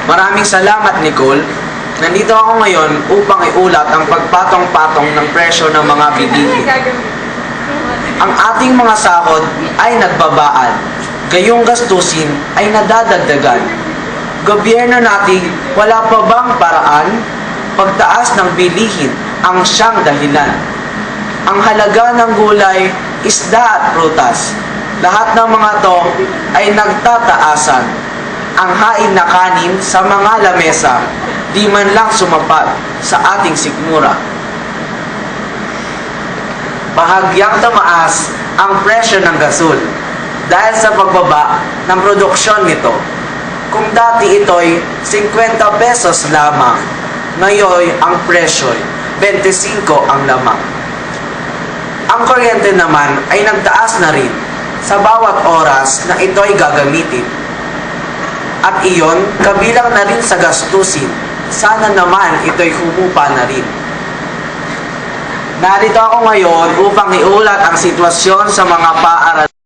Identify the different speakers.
Speaker 1: Maraming salamat, Nicole. Nandito ako ngayon upang iulat ang pagpatong-patong ng presyo ng mga bilihin. Ang ating mga sahod ay nagbabaan, gayong gastusin ay nadadagdagan. Gobyerno natin, wala pa bang paraan? Pagtaas ng bilihin ang siyang dahilan. Ang halaga ng gulay, isda at prutas, lahat ng mga to ay nagtataasan. Ang hain na kanin sa mga lamesa, di man lang sumapat sa ating sikmura. Bahagyang tumaas ang presyo ng gasol dahil sa pagbaba ng produksyon nito. Kung dati ito'y 50 pesos lamang, ngayon ang presyo'y 25 ang lamang. Ang kuryente naman ay nagtaas na rin sa bawat oras na ito'y gagamitin. At iyon, kabilang na rin sa gastusin. Sana naman ito'y humupa na rin. Narito ako ngayon upang iulat ang sitwasyon sa mga paaralan